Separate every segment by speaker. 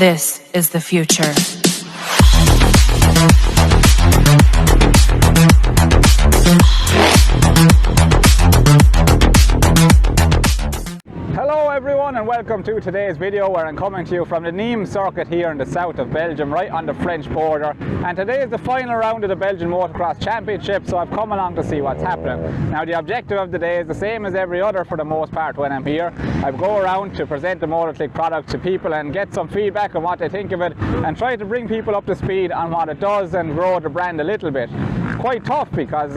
Speaker 1: This is the future.
Speaker 2: Hello everyone and welcome to today's video where I'm coming to you from the Nismes circuit here in the south of Belgium, right on the French border. And today is the final round of the Belgian Motocross Championship, so I've come along to see what's happening. Now the objective of the day is the same as every other for the most part when I'm here. I go around to present the Motoklik product to people and get some feedback on what they think of it and try to bring people up to speed on what it does and grow the brand a little bit. It's quite tough because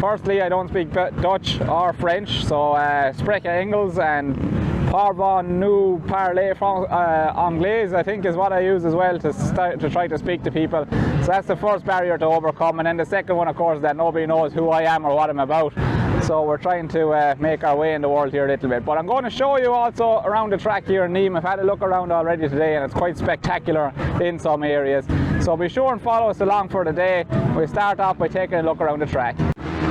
Speaker 2: firstly I don't speak Dutch or French, so spreche Engels and Parvon nous parler anglais I think is what I use as well to try to speak to people. So that's the first barrier to overcome, and then the second one of course is that nobody knows who I am or what I'm about. So we're trying to make our way in the world here a little bit. But I'm going to show you also around the track here in Nismes. I've had a look around already today and it's quite spectacular in some areas. So be sure and follow us along for the day. We start off by taking a look around the track.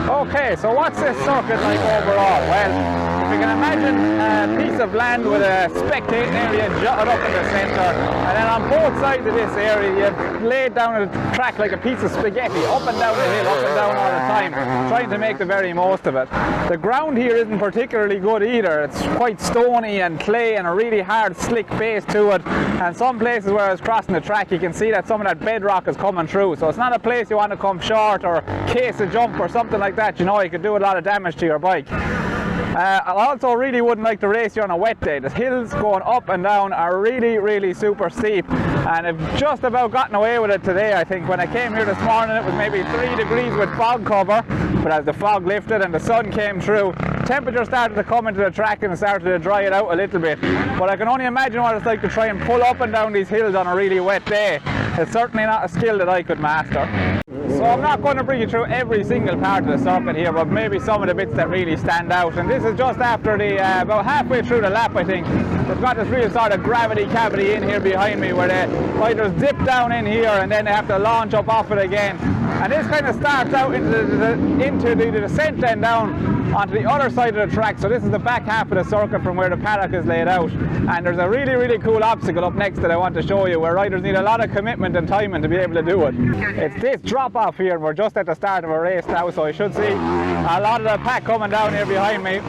Speaker 2: Okay, so what's this circuit like overall? Well, if you can imagine a piece of land with a spectating area jutted up in the centre, and then on both sides of this area you've laid down a track like a piece of spaghetti, up and down the hill, up and down all the time, trying to make the very most of it. The ground here isn't particularly good either. It's quite stony and clay and a really hard slick base to it, and some places where I was crossing the track you can see that some of that bedrock is coming through, so it's not a place you want to come short or case a jump or something like that. You know, you could do a lot of damage to your bike. I also really wouldn't like to race you on a wet day. The hills going up and down are really super steep, and I've just about gotten away with it today. I think when I came here this morning it was maybe 3 degrees with fog cover, but as the fog lifted and the sun came through, temperature started to come into the track and started to dry it out a little bit. But I can only imagine what it's like to try and pull up and down these hills on a really wet day. It's certainly not a skill that I could master. So I'm not going to bring you through every single part of the circuit here, but maybe some of the bits that really stand out. And this is just after the about halfway through the lap, I think. They've got this real sort of gravity cavity in here behind me where the riders dip down in here and then they have to launch up off it again. And this kind of starts out into the descent then down onto the other side of the track. So this is the back half of the circuit from where the paddock is laid out. And there's a really cool obstacle up next that I want to show you where riders need a lot of commitment and timing to be able to do it. It's this drop off here, and we're just at the start of a race now, so I should see a lot of the pack coming down here behind me.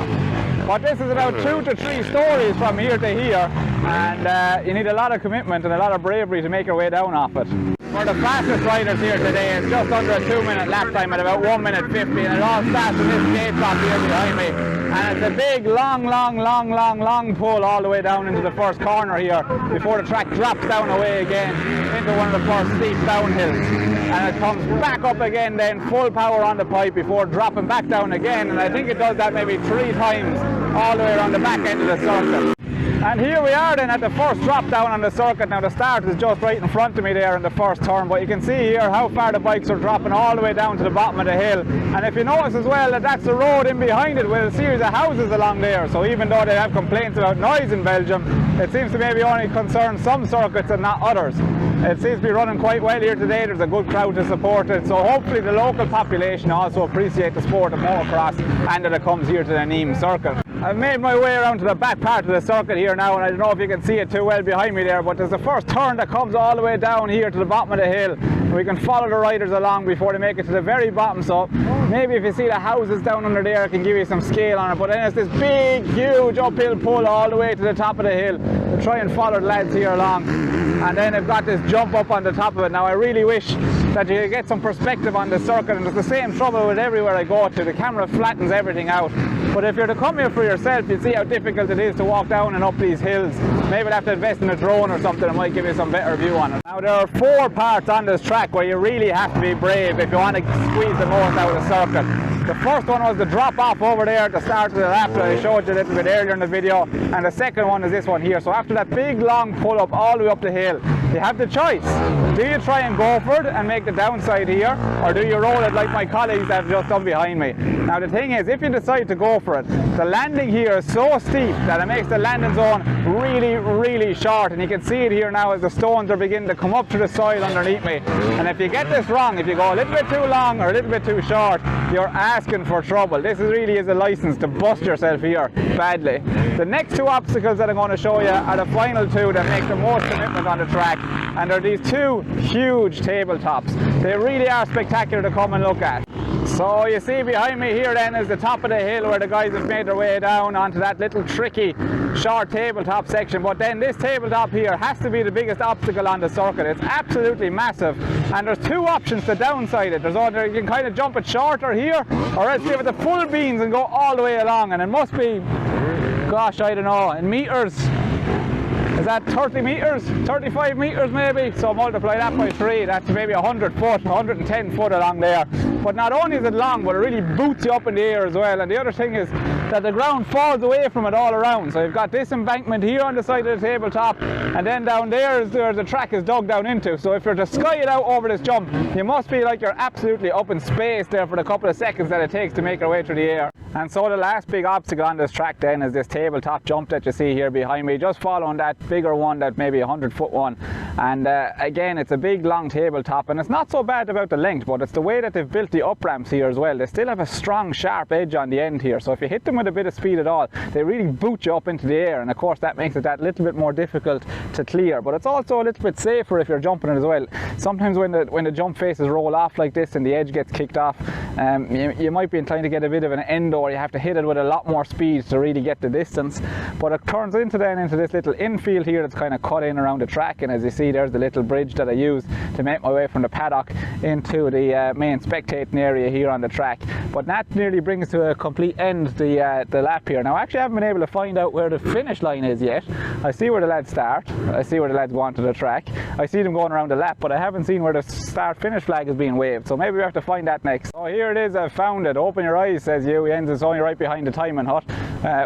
Speaker 2: But this is about 2 to 3 stories from here to here, and you need a lot of commitment and a lot of bravery to make your way down off it. For the fastest riders here today, it's just under a 2-minute lap time at about 1 minute 50, and it all starts with this gate drop here behind me. And it's a big long pull all the way down into the first corner here before the track drops down away again into one of the first steep downhills. And it comes back up again then, full power on the pipe before dropping back down again, and I think it does that maybe 3 times all the way around the back end of the circuit. And here we are then at the first drop down on the circuit. Now the start is just right in front of me there in the first turn, but you can see here how far the bikes are dropping all the way down to the bottom of the hill. And if you notice as well that that's the road in behind it with a series of houses along there, so even though they have complaints about noise in Belgium, it seems to maybe only concern some circuits and not others. It seems to be running quite well here today. There's a good crowd to support it, so hopefully the local population also appreciate the sport of motocross and that it comes here to the Nismes circuit. I've made my way around to the back part of the circuit here now, and I don't know if you can see it too well behind me there, but there's the first turn that comes all the way down here to the bottom of the hill. We can follow the riders along before they make it to the very bottom, so maybe if you see the houses down under there I can give you some scale on it, but then it's this big huge uphill pull all the way to the top of the hill to try and follow the lads here along. And then they've got this jump up on the top of it. Now I really wish that you get some perspective on the circuit, and it's the same trouble with everywhere I go to. The camera flattens everything out, but if you're to come here for yourself you'll see how difficult it is to walk down and up these hills. Maybe you'll have to invest in a drone or something, it might give you some better view on it. Now there are 4 parts on this track where you really have to be brave if you want to squeeze the most out of the circuit. The first one was the drop off over there at the start of the lap that I showed you a little bit earlier in the video, and the second one is this one here. So after that big long pull up all the way up the hill, you have the choice. Do you try and go for it and make the downside here, or do you roll it like my colleagues have just done behind me? Now the thing is, if you decide to go for it, the landing here is so steep that it makes the landing zone really short, and you can see it here now as the stones are beginning to come up to the soil underneath me. And if you get this wrong, if you go a little bit too long or a little bit too short, you're asking for trouble. This really is a license to bust yourself here badly. The next two obstacles that I'm going to show you are the final two that make the most commitment on the track, and they're these two huge tabletops. They really are spectacular to come and look at. So you see behind me here then is the top of the hill where the guys have made their way down onto that little tricky short tabletop section, but then this tabletop here has to be the biggest obstacle on the circuit. It's absolutely massive, and there's two options to downside it. There's either you can kind of jump it shorter here, or else give it the full beans and go all the way along, and it must be, gosh, I don't know, in meters. Is that 30 meters? 35 meters maybe? So multiply that by 3, that's maybe 100 foot, 110 foot along there. But not only is it long, but it really boots you up in the air as well. And the other thing is that the ground falls away from it all around. So you've got this embankment here on the side of the tabletop, and then down there is where the track is dug down into. So if you're to sky it out over this jump, you must feel like you're absolutely up in space there for the couple of seconds that it takes to make your way through the air. And so the last big obstacle on this track then is this tabletop jump that you see here behind me, just following that bigger one, that maybe 100-foot one. And again, it's a big long tabletop, and it's not so bad about the length, but it's the way that they've built the up ramps here as well. They still have a strong sharp edge on the end here, so if you hit them with a bit of speed at all, they really boot you up into the air, and of course that makes it that little bit more difficult to clear. But it's also a little bit safer if you're jumping it as well. Sometimes when the jump faces roll off like this and the edge gets kicked off, you might be inclined to get a bit of an end, or you have to hit it with a lot more speed to really get the distance. But it turns into this little infield here that's kind of cut in around the track, and as you see, there's the little bridge that I use to make my way from the paddock into the main spectating area here on the track. But that nearly brings to a complete end the lap here. Now I actually haven't been able to find out where the finish line is yet. I see where the lads start, I see where the lads go onto the track, I see them going around the lap, but I haven't seen where the start finish flag is being waved, so maybe we have to find that next. So here it is, I've found it. Open your eyes, says you. It's only right behind the timing hut,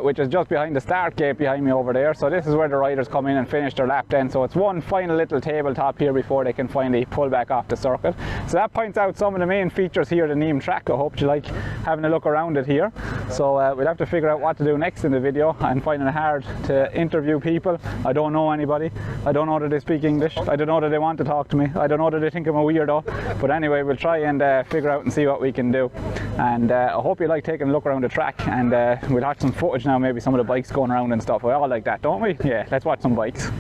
Speaker 2: which is just behind the start gate behind me over there. So this is where the riders come in and finish their lap then. So it's one final little tabletop here before they can finally pull back off the circuit. So that points out some of the main features here of the Nismes track. I hope you like having a look around it here. So we'll have to figure out what to do next in the video. I'm finding it hard to interview people. I don't know anybody. I don't know that they speak English. I don't know that they want to talk to me. I don't know that they think I'm a weirdo. But anyway, we'll try and figure out and see what we can do. And I hope you like taking a look around the track, and we'll have some footage now, maybe some of the bikes going around and stuff. We all like that, don't we? Yeah, let's watch some bikes.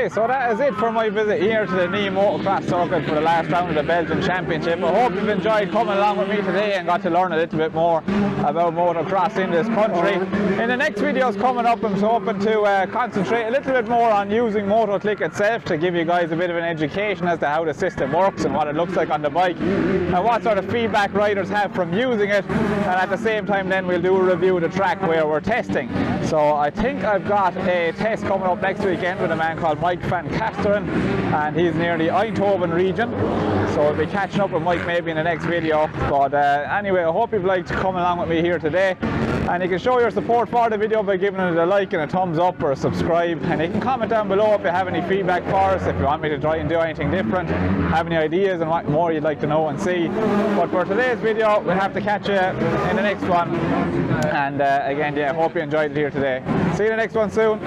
Speaker 2: Okay, so that is it for my visit here to the Nismes Motocross circuit for the last round of the Belgian Championship. I hope you've enjoyed coming along with me today and got to learn a little bit more about motocross in this country. In the next videos coming up, I'm hoping to concentrate a little bit more on using Motoklik itself to give you guys a bit of an education as to how the system works and what it looks like on the bike and what sort of feedback riders have from using it, and at the same time then we'll do a review of the track where we're testing. So I think I've got a test coming up next weekend with a man called Mike van Kasteren, and he's near the Eindhoven region, so we'll be catching up with Mike maybe in the next video. But anyway, I hope you've liked coming along with me here today, and you can show your support for the video by giving it a like and a thumbs up or a subscribe, and you can comment down below if you have any feedback for us, if you want me to try and do anything different, have any ideas and what more you'd like to know and see. But for today's video, we'll have to catch you in the next one, and again, yeah, hope you enjoyed it here today. See you in the next one soon.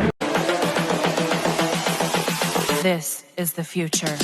Speaker 1: This is the future.